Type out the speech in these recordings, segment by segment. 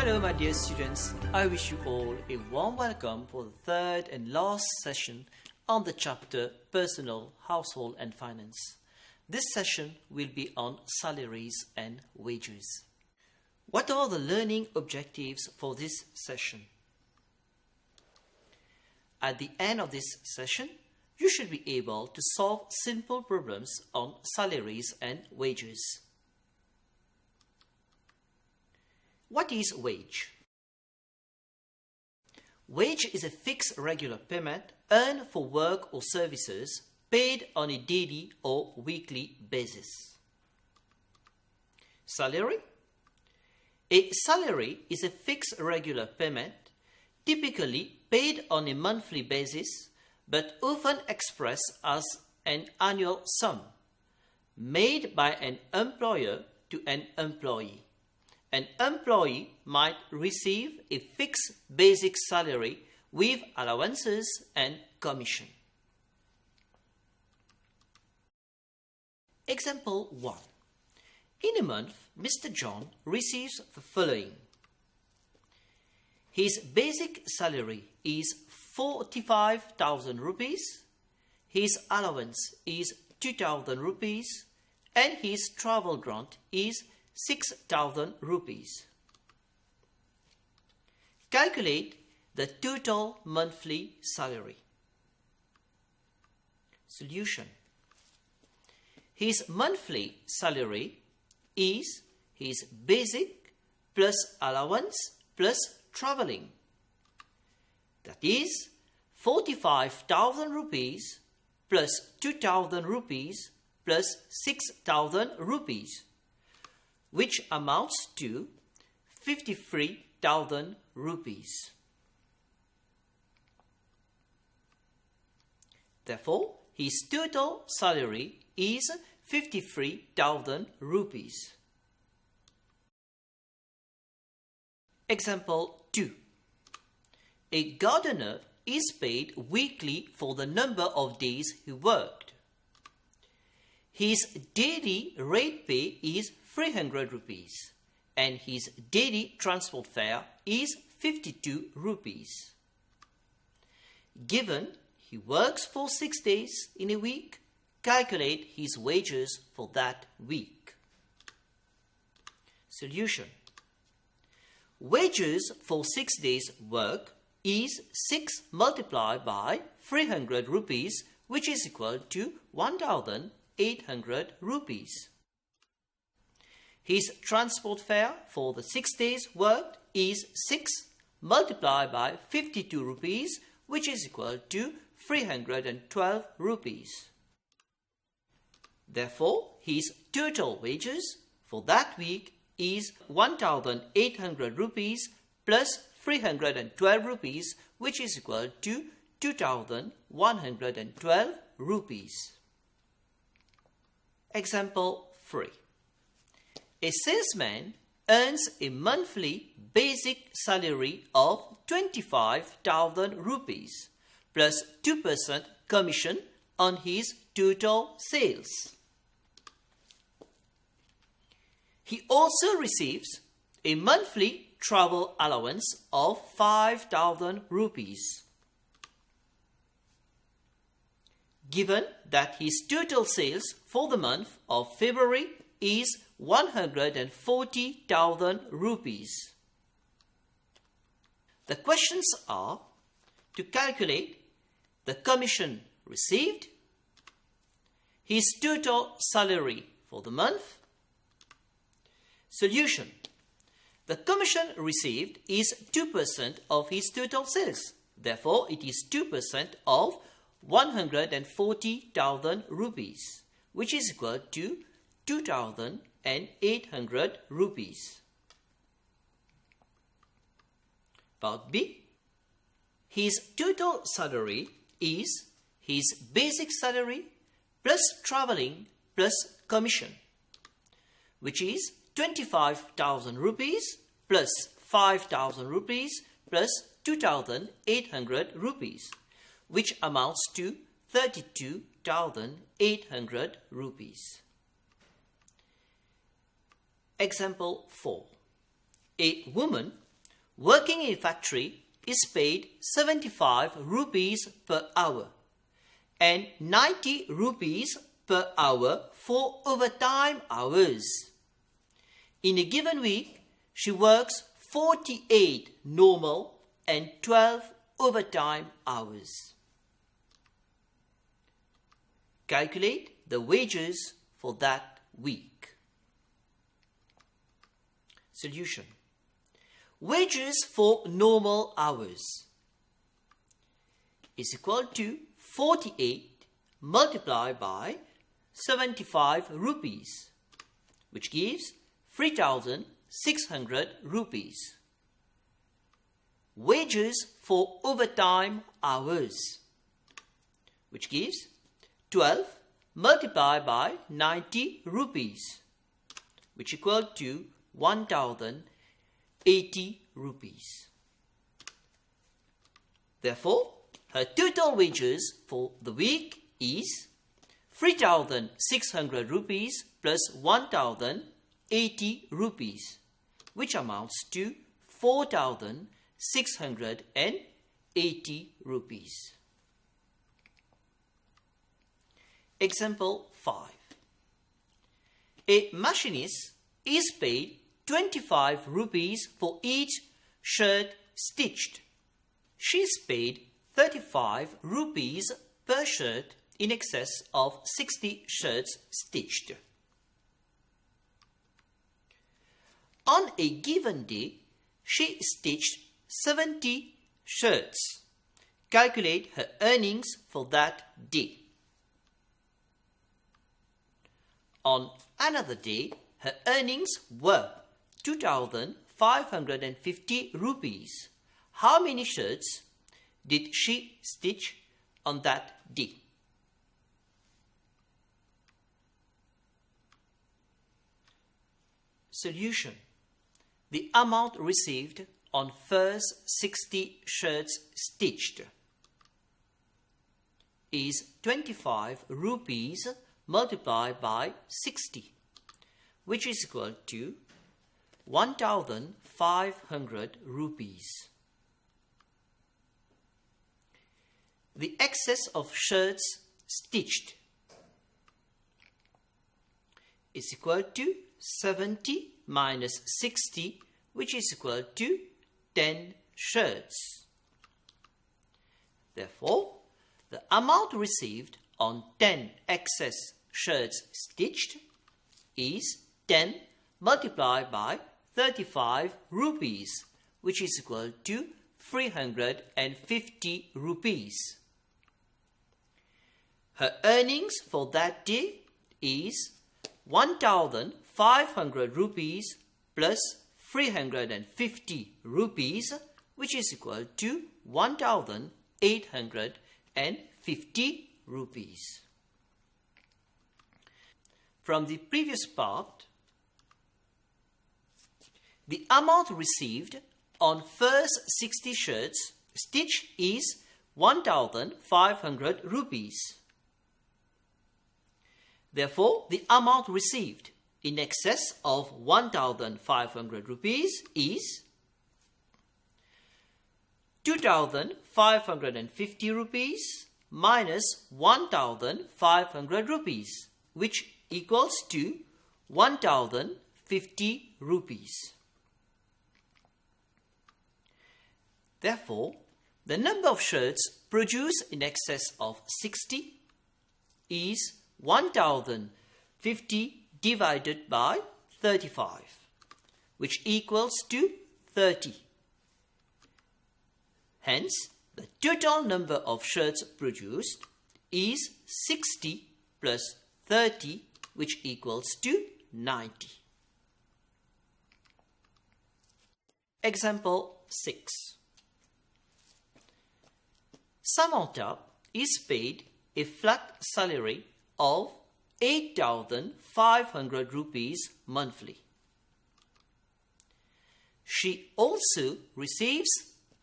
Hello my dear students, I wish you all a warm welcome for the third and last session on the chapter Personal, Household and Finance. This session will be on salaries and wages. What are the learning objectives for this session? At the end of this session, you should be able to solve simple problems on salaries and wages. What is wage? Wage is a fixed regular payment earned for work or services paid on a daily or weekly basis. Salary? A salary is a fixed regular payment typically paid on a monthly basis but often expressed as an annual sum made by an employer to an employee. An employee might receive a fixed basic salary with allowances and commission. Example 1. In a month, Mr. John receives the following. His basic salary is 45,000 rupees, his allowance is 2,000 rupees, and his travel grant is 6,000 rupees. Calculate the total monthly salary. Solution. His monthly salary is his basic plus allowance plus travelling. That is 45,000 rupees plus 2,000 rupees plus 6,000 rupees, which amounts to 53,000 rupees. Therefore, his total salary is 53,000 rupees. Example 2. A gardener is paid weekly for the number of days he worked. His daily rate pay is 300 rupees and his daily transport fare is 52 rupees. Given he works for 6 days in a week, calculate his wages for that week. Solution. Wages for 6 days work is 6 multiplied by 300 rupees, which is equal to 1,800 rupees. His transport fare for the 6 days worked is 6 multiplied by 52 rupees, which is equal to 312 rupees. Therefore, his total wages for that week is 1,800 rupees plus 312 rupees, which is equal to 2,112 rupees. Example 3. A salesman earns a monthly basic salary of 25,000 rupees plus 2% commission on his total sales. He also receives a monthly travel allowance of 5,000 rupees. Given that his total sales for the month of February is 140,000 rupees. The questions are to calculate the commission received, his total salary for the month. Solution. The commission received is 2% of his total sales. Therefore, it is 2% of 140,000 rupees, which is equal to 2,800 rupees. Part B. His total salary is his basic salary plus travelling plus commission, which is 25,000 rupees plus 5,000 rupees plus 2,800 rupees, which amounts to 32,800 rupees. Example 4. A woman working in a factory is paid 75 rupees per hour and 90 rupees per hour for overtime hours. In a given week, she works 48 normal and 12 overtime hours. Calculate the wages for that week. Solution. Wages for normal hours is equal to 48 multiplied by 75 rupees, which gives 3,600 rupees. Wages for overtime hours, which gives 12 multiplied by 90 rupees, which equal to 1,080 rupees. Therefore, her total wages for the week is 3,600 rupees plus 1,080 rupees, which amounts to 4,680 rupees. Example 5. A machinist is paid 25 rupees for each shirt stitched. She is paid 35 rupees per shirt in excess of 60 shirts stitched. On a given day, she stitched 70 shirts. Calculate her earnings for that day. On another day, her earnings were 2,550 rupees. How many shirts did she stitch on that day? Solution. The amount received on first 60 shirts stitched is 25 rupees multiplied by 60, which is equal to 1,500 rupees. The excess of shirts stitched is equal to 70 minus 60, which is equal to 10 shirts. Therefore, the amount received on 10 excess shirts stitched is 10 multiplied by 35 rupees, which is equal to 350 rupees. Her earnings for that day is 1,500 rupees plus 350 rupees, which is equal to 1,850 rupees. From the previous part, the amount received on first 60 shirts stitched is 1,500 rupees. Therefore, the amount received in excess of 1,500 rupees is 2,550 rupees minus 1,500 rupees, which equals to 1,050 rupees. Therefore, the number of shirts produced in excess of 60 is 1,050 divided by 35, which equals to 30. Hence, the total number of shirts produced is 60 plus 30, which equals to 90. Example 6. Samantha is paid a flat salary of 8,500 rupees monthly. She also receives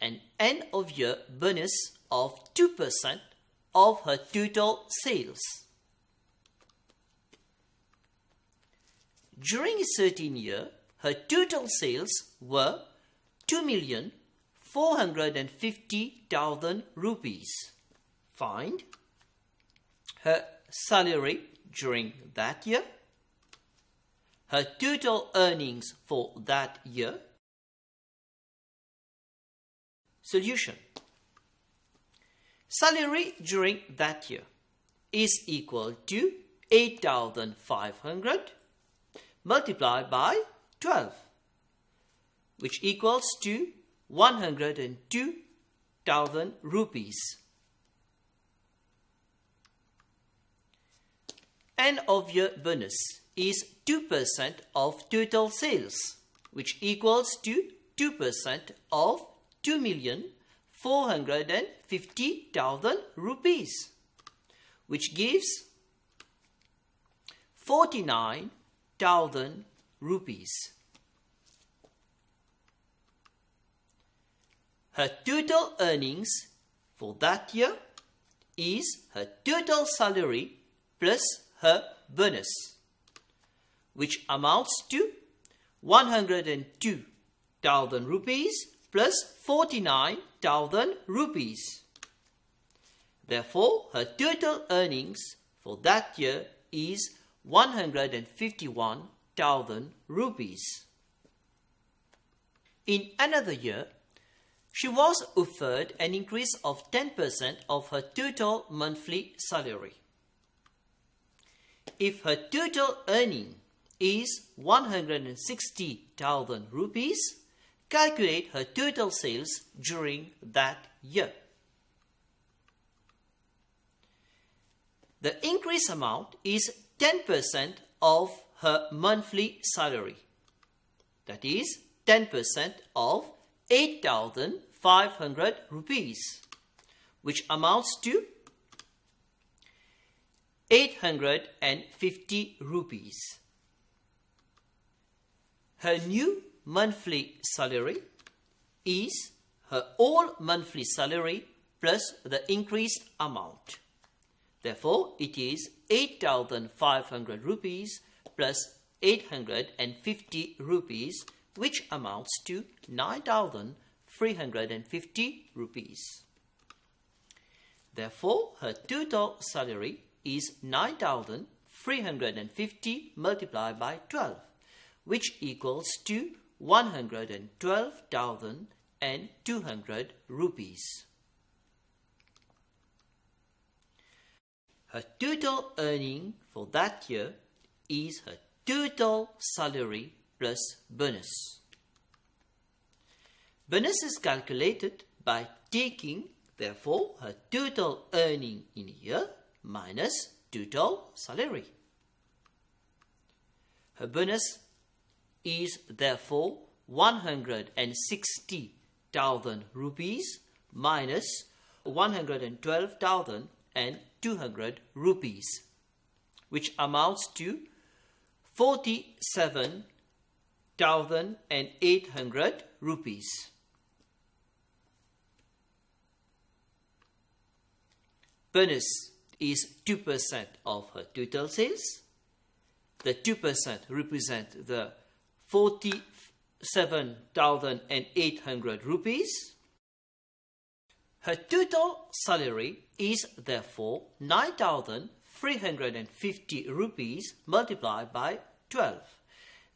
an end-of-year bonus of 2% of her total sales. During a certain year, her total sales were 2,450,000 rupees. Find her salary during that year, her total earnings for that year. Solution. Salary during that year is equal to 8,500 multiplied by 12, which equals to 102,000 rupees. End of year bonus is 2% of total sales, which equals to 2% of 2,450,000 rupees, which gives 49,000 rupees. Her total earnings for that year is her total salary plus her bonus, which amounts to 102,000 rupees plus 49,000 rupees. Therefore, her total earnings for that year is 151,000 rupees. In another year, she was offered an increase of 10% of her total monthly salary. If her total earning is 160,000 rupees, calculate her total sales during that year. The increase amount is 10% of her monthly salary. That is 10% of 8,500 rupees, which amounts to 850 rupees. Her new monthly salary is her old monthly salary plus the increased amount. Therefore, it is 8,500 rupees plus 850 rupees, which amounts to 9,350 rupees. Therefore, her total salary is 9,350 multiplied by 12, which equals to 112,200 rupees. Her total earning for that year is her total salary plus bonus. Bonus is calculated by taking, therefore, her total earning in a year minus total salary. Her bonus is therefore 160,000 rupees minus 112,200 rupees, which amounts to 47,800 rupees. Bonus is 2% of her total sales. The 2% represent the 47,800 rupees. Her total salary is therefore 9,350 rupees multiplied by 12.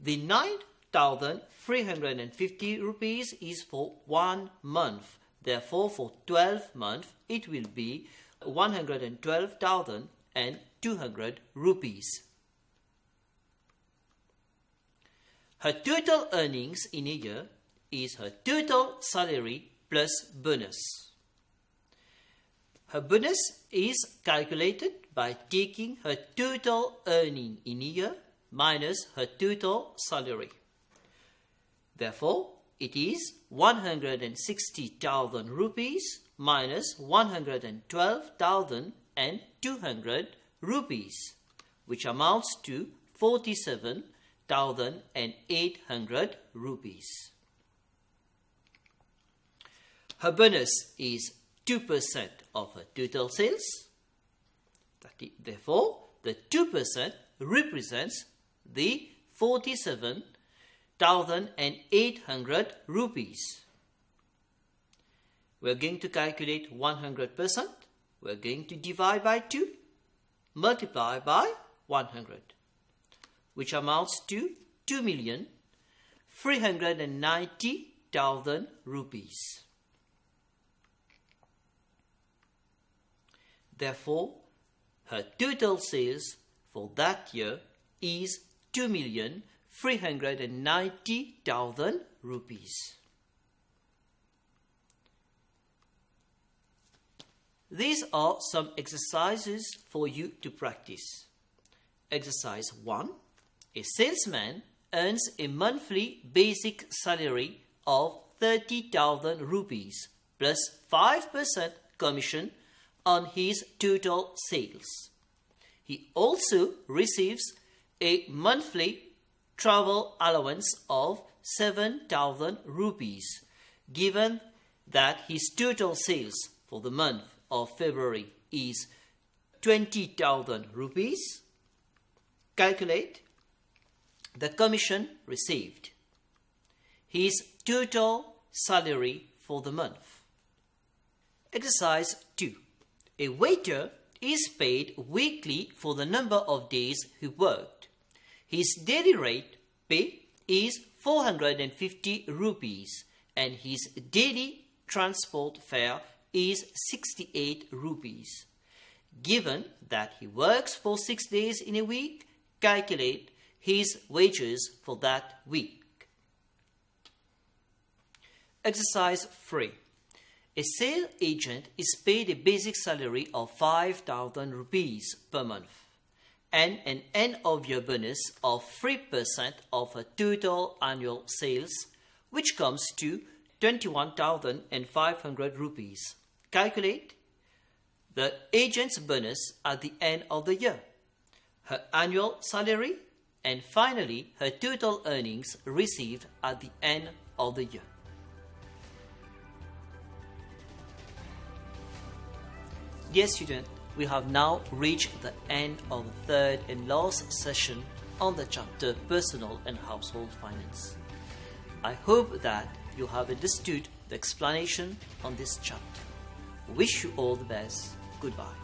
The 9,350 rupees is for 1 month. Therefore, for 12 months, it will be 112,200 rupees. Her total earnings in a year is her total salary plus bonus. Her bonus is calculated by taking her total earning in a year minus her total salary. Therefore, it is 160,000 rupees minus 112,200 rupees, which amounts to 47,800 rupees. Her bonus is 2% of her total sales. Therefore, the 2% represents the 47,800 1,800 rupees. We're going to calculate 100%. We're going to divide by 2, multiply by 100, which amounts to 2,390,000 rupees. Therefore, her total sales for that year is 2,390,000 rupees. These are some exercises for you to practice. Exercise 1. A salesman earns a monthly basic salary of 30,000 rupees plus 5% commission on his total sales. He also receives a monthly travel allowance of 7,000 rupees, given that his total sales for the month of February is 20,000 rupees. Calculate the commission received. His total salary for the month. Exercise 2. A waiter is paid weekly for the number of days he worked. His daily rate pay is 450 rupees and his daily transport fare is 68 rupees. Given that he works for 6 days in a week, calculate his wages for that week. Exercise 3. A sales agent is paid a basic salary of 5,000 rupees per month and an end-of-year bonus of 3% of her total annual sales, which comes to 21,500 rupees. Calculate the agent's bonus at the end of the year, her annual salary, and finally her total earnings received at the end of the year. Dear student, we have now reached the end of the third and last session on the chapter Personal and Household Finance. I hope that you have understood the explanation on this chapter. Wish you all the best. Goodbye.